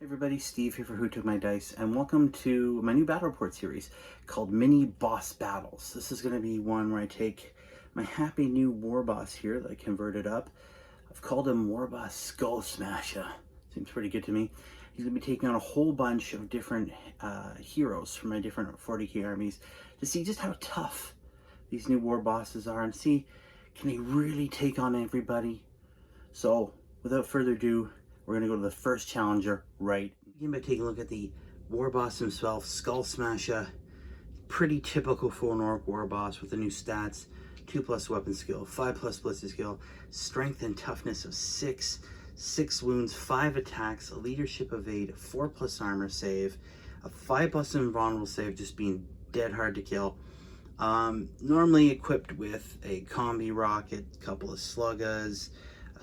Everybody, Steve here for Who Took My Dice, and welcome to my new battle report series called Mini Boss Battles. This is going to be one where I take my happy new war boss here that I converted up. I've called him Warboss Skullsmasha. Seems pretty good to me. He's going to be taking on a whole bunch of different heroes from my different 40k armies to see just how tough these new war bosses are and see, can they really take on everybody? So, without further ado, we're going to go to the first challenger right. Begin by taking a look at the war boss himself, Skullsmasha. Pretty typical for an orc war boss with the new stats. 2+ weapon skill, 5+ ballistic skill, strength and toughness of 6, 6 wounds, 5 attacks, a leadership of 8, 4+ armor save, a 5+ invulnerable save, just being dead hard to kill. Normally equipped with a combi rocket, a couple of sluggas,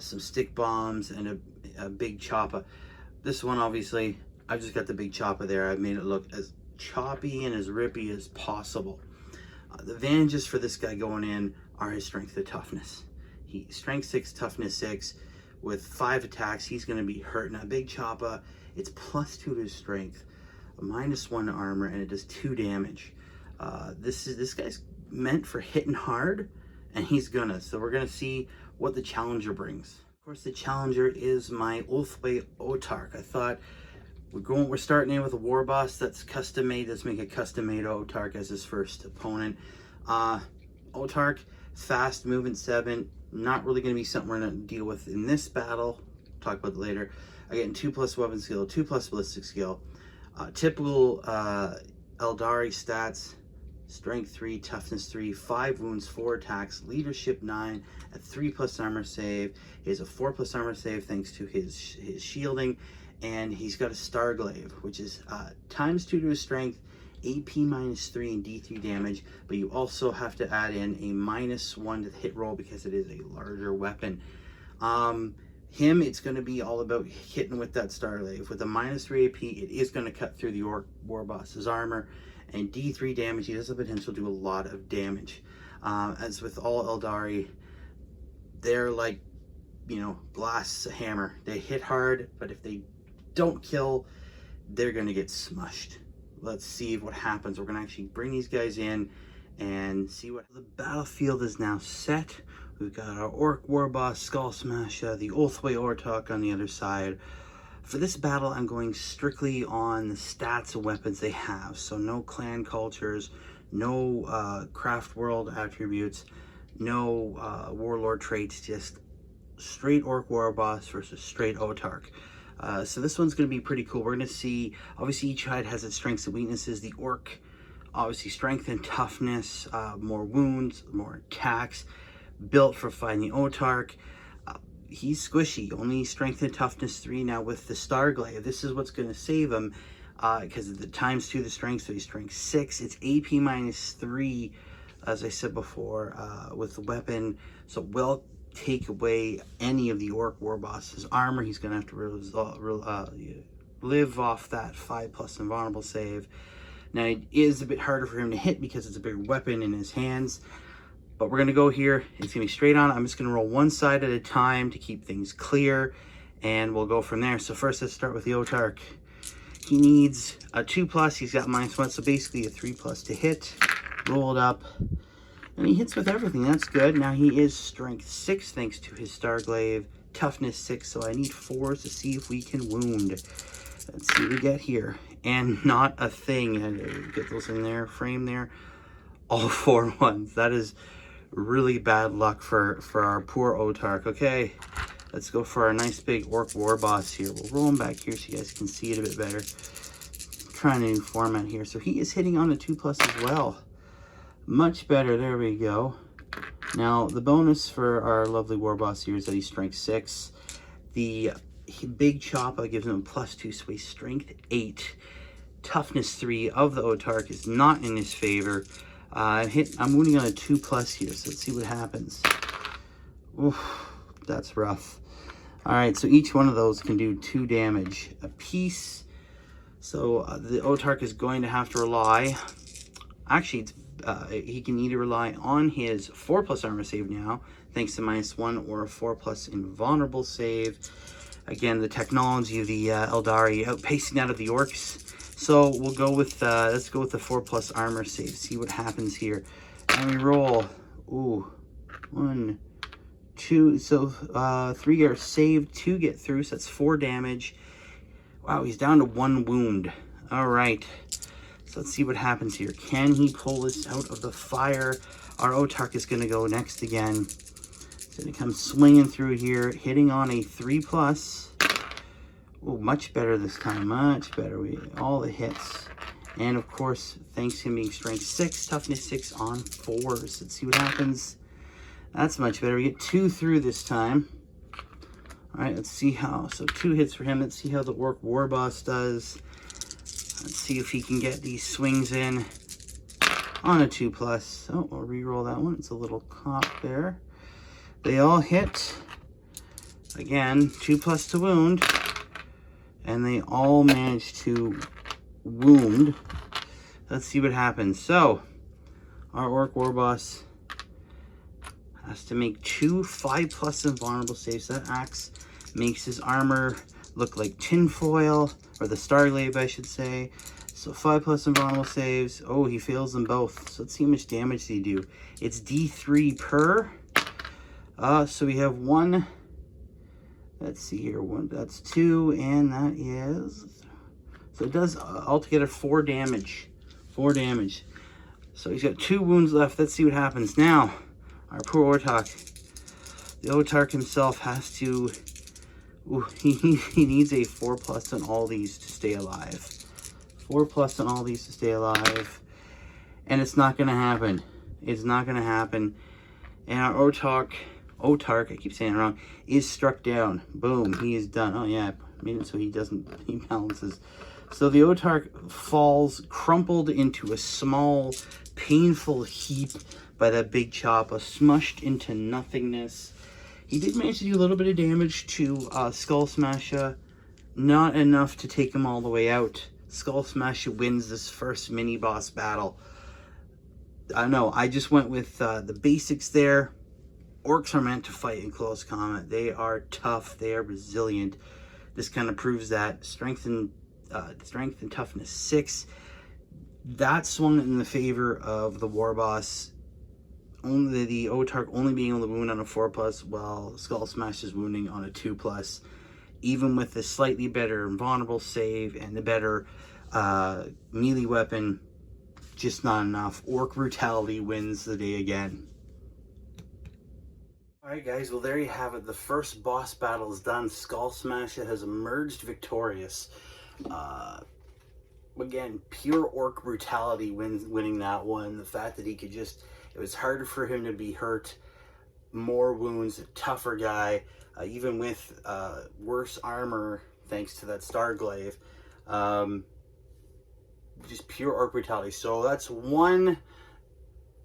some stick bombs, and a big chopper. This one, obviously, I've just got the big chopper there. I've made it look as choppy and as rippy as possible. The advantages for this guy going in are his strength and toughness. Strength 6, toughness 6, with 5 attacks. He's going to be hurting. A big chopper, it's +2 to his strength, a -1 to armor, and it does 2 damage. This guy's meant for hitting hard, and he's gonna. So we're gonna see what the challenger brings. Of course, the challenger is my Ulthway Autarch. I thought we're starting in with a war boss that's custom made. Let's make a custom made Autarch as his first opponent. Autarch, fast, movement 7. Not really going to be something we're going to deal with in this battle. Talk about it later. Again, 2+ weapon skill, 2+ ballistic skill. Typical Eldari stats. Strength 3, toughness 3, 5 wounds, 4 attacks, leadership 9, a 3+ armor save. He has a 4+ armor save thanks to his shielding, and he's got a Starglaive, which is ×2 to his strength, AP -3 and D3 damage, but you also have to add in a -1 to the hit roll because it is a larger weapon. It's going to be all about hitting with that Starglaive. With a -3 AP, it is going to cut through the orc war boss's armor, and D3 damage, he has the potential to do a lot of damage. As with all Eldari, they're like, glass hammer. They hit hard, but if they don't kill, they're going to get smushed. Let's see what happens. We're going to actually bring these guys in and see what... The battlefield is now set. We've got our orc warboss Skullsmasha, the Ulthway Autarch on the other side. For this battle, I'm going strictly on the stats and weapons they have. So no clan cultures, no craft world attributes, no warlord traits, just straight orc warboss versus straight Autarch. So this one's going to be pretty cool. We're going to see, obviously each side has its strengths and weaknesses. The orc, obviously strength and toughness, more wounds, more attacks, built for fighting the Autarch. He's squishy, only strength and toughness 3. Now with the Starglaive, this is what's going to save him, because of the ×2 the strength, so he's strength 6. It's AP -3, as I said before, with the weapon, so will take away any of the orc war boss's armor. He's going to have to live off that 5+ invulnerable save. Now it is a bit harder for him to hit because it's a bigger weapon in his hands. But we're going to go here. It's going to be straight on. I'm just going to roll one side at a time to keep things clear, and we'll go from there. So first, let's start with the Autarch. He needs a 2+. He's got -1, so basically a 3+ to hit. Roll it up. And he hits with everything. That's good. Now he is strength 6 thanks to his Starglaive. Toughness 6, so I need 4s to see if we can wound. Let's see what we get here. And not a thing. Get those in there, frame there. All 4 ones. That is really bad luck for our poor Autarch. Okay, let's go for our nice big orc war boss here. We'll roll him back here so you guys can see it a bit better. Trying a new format here. So he is hitting on a 2+ as well. Much better. There we go. Now the bonus for our lovely war boss here is that he's strength 6. The big chopper gives him a +2, so he's strength 8. Toughness 3 of the Autarch is not in his favor. I'm wounding on a 2+ here, so let's see what happens. Oof, that's rough. Alright, so each one of those can do 2 damage a piece. So the Autarch is going to have to rely... Actually, he can either rely on his 4+ armor save now, thanks to -1, or a 4+ invulnerable save. Again, the technology of the Eldari outpacing that of the orcs. So we'll go with, let's go with the 4+ armor save. See what happens here. And we roll. Ooh. 1, 2. So 3 are saved, 2 get through. So that's 4 damage. Wow, he's down to 1 wound. All right. So let's see what happens here. Can he pull this out of the fire? Our Otark is going to go next again. He's going to come swinging through here, hitting on a 3+. Oh, much better this time. Much better. All the hits. And of course, thanks to him being strength 6, toughness 6 on 4s. Let's see what happens. That's much better. We get 2 through this time. All right, let's see how. So 2 hits for him. Let's see how the Orc Warboss does. Let's see if he can get these swings in on a 2+. Oh, I'll re-roll that one. It's a little cop there. They all hit. Again, 2+ to wound. And they all manage to wound. Let's see what happens. So, our Orc Warboss has to make 2 5+ invulnerable saves. That axe makes his armor look like tinfoil, or the Starglaive, I should say. So 5+ invulnerable saves. Oh, he fails them both. So let's see how much damage they do. It's D3 per. So we have 1. Let's see here. 1. That's 2, and that is. So it does altogether 4 damage. 4 damage. So he's got 2 wounds left. Let's see what happens now. Our poor Otark. The Otark himself has to. Ooh, he needs a 4+ on all these to stay alive. 4+ on all these to stay alive. And it's not going to happen. It's not going to happen. And our Otark, I keep saying it wrong, is struck down. Boom, he is done. Oh yeah, I made it so he balances. So the Otark falls crumpled into a small, painful heap by that big chop, smushed into nothingness. He did manage to do a little bit of damage to Skullsmasha, not enough to take him all the way out. Skullsmasha wins this first mini-boss battle. I don't know, I just went with the basics there. Orcs are meant to fight in close combat. They are tough, they are resilient. This kind of proves that. Strength and toughness 6. That swung in the favor of the Warboss. Only the Otark only being able to wound on a 4+, while Skullsmasha is wounding on a 2+. Even with the slightly better invulnerable save and the better melee weapon, just not enough. Orc brutality wins the day again. Alright guys, well there you have it. The first boss battle is done. Skullsmasha has emerged victorious. Again, pure orc brutality winning that one. The fact that he could just, it was harder for him to be hurt. More wounds, a tougher guy, even with worse armor thanks to that Starglaive. Just pure orc brutality. So that's one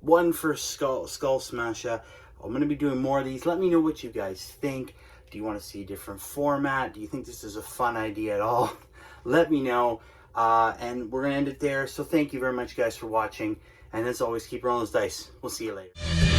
for Skullsmasha. I'm going to be doing more of these. Let me know what you guys think. Do you want to see a different format? Do you think this is a fun idea at all? Let me know. And we're going to end it there. So thank you very much, guys, for watching. And as always, keep rolling those dice. We'll see you later.